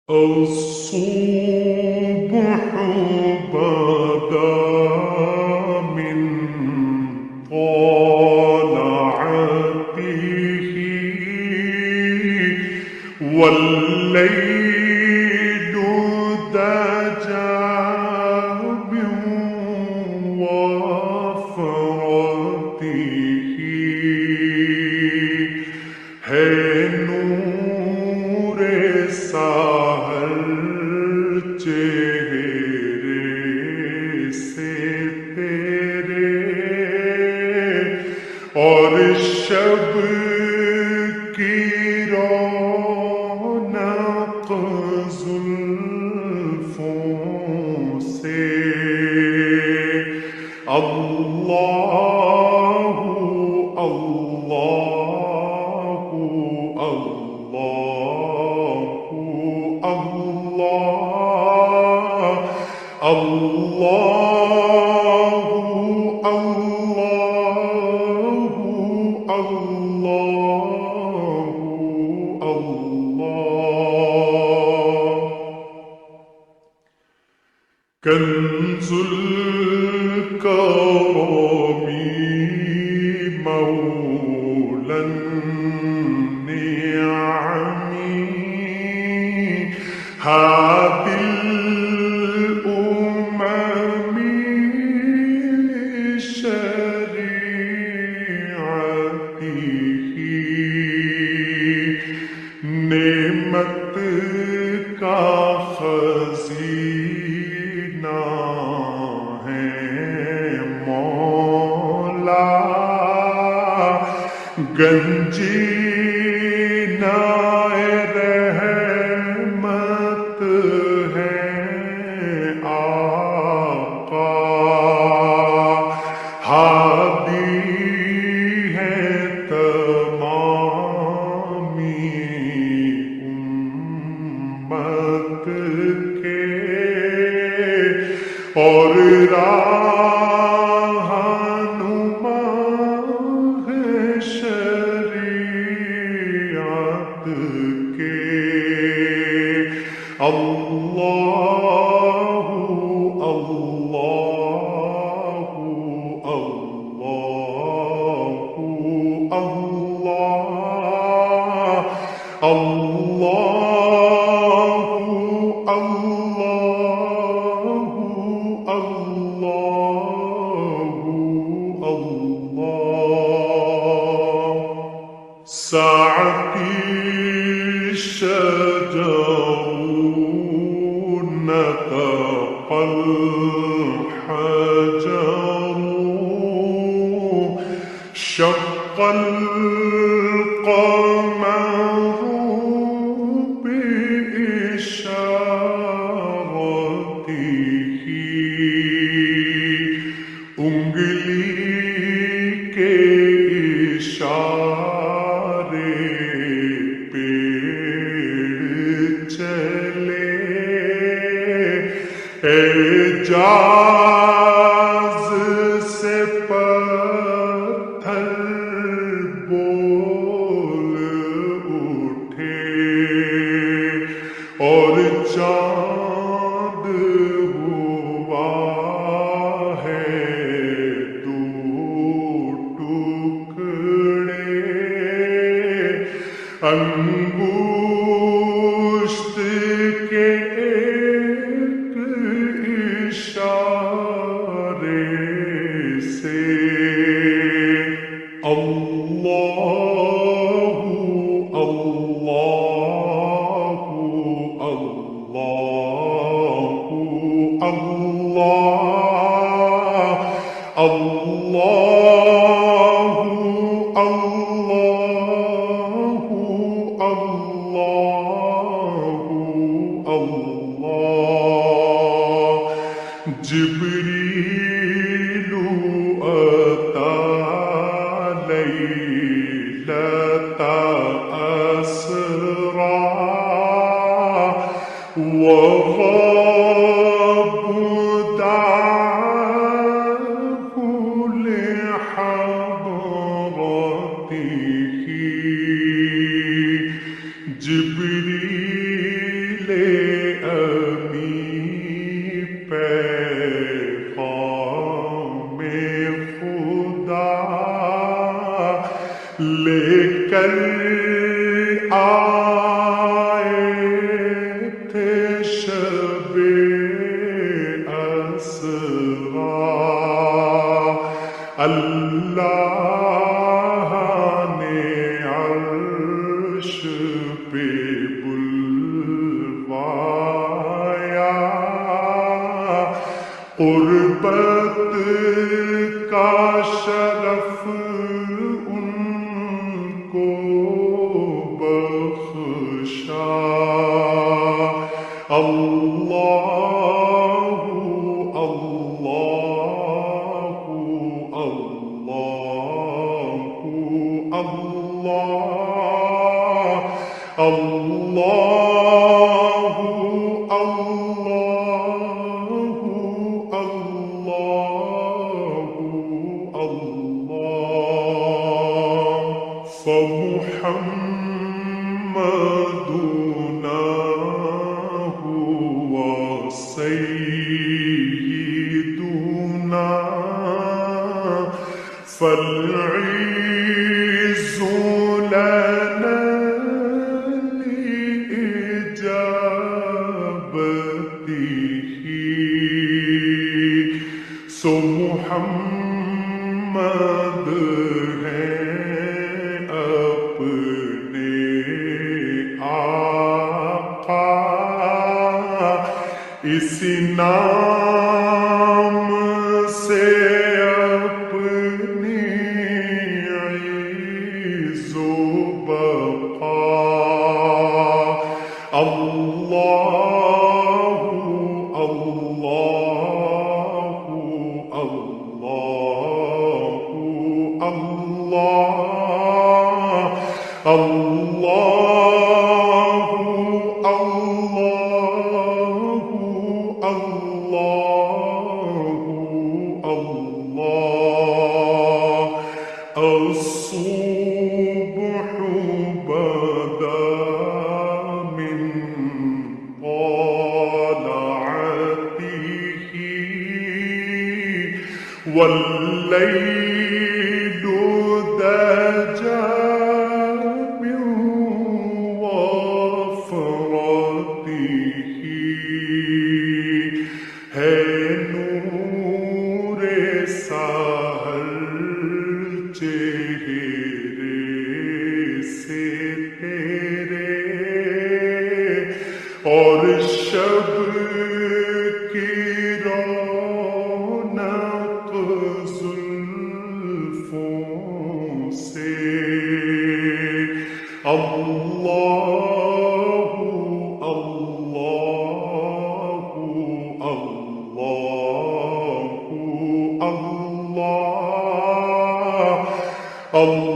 الصبح بدا من طلعته والليل دجى من وفرته ہے نور سحر چہرے سے تیرے اور شب کی رونق زلفوں سے اللہ اللہ اللہ اللہ اللہ اللہ اللہ اللہ کنز الکرم مولا النعم هادي الأمم لشريعته نعمت کا خزینہ ہے مولا گنجینہ رحمت ہے آقا ہادی ہے تمامی امت کے اور رہنما ہے شریعت کے اللہ اللہ اللہ اللہ اللہ اللہ ساعتی شجر نطق الحجر شق القمر بإشارته انگلی کے اشارے پیڑ چلے اعجاز سے پتھر بول اٹھے اور چاند ہوا ہے دو ٹکڑے انگشت کے ایک اشارے سے اللہ اللہ اللہ اللہ اللہ اللہ اللہ جبریل اتا لیلۃ اسرا وغاب دعاه لحضرته جبریل اللہ نے عرش پہ بلوایا، قربت کا شرف ان کو بخشا۔ اللہ اللہ اللہ اللہ اللہ اللہ اللہ فمحمدنا هو سيدنا فالعز لنا سو محمد ہیں اپنے آقا، اس نام سے اپنی عز و بقا۔ اللہ اللہ اللہ اللہ اللہ اللہ الصبح بدا من طلعته والليل دجى من وفرته، ہے نور سحر چہرے سے تیرے، اور شب کی رونق زلفوں سے۔ اللہ اللہ اللہ اللہ اللہ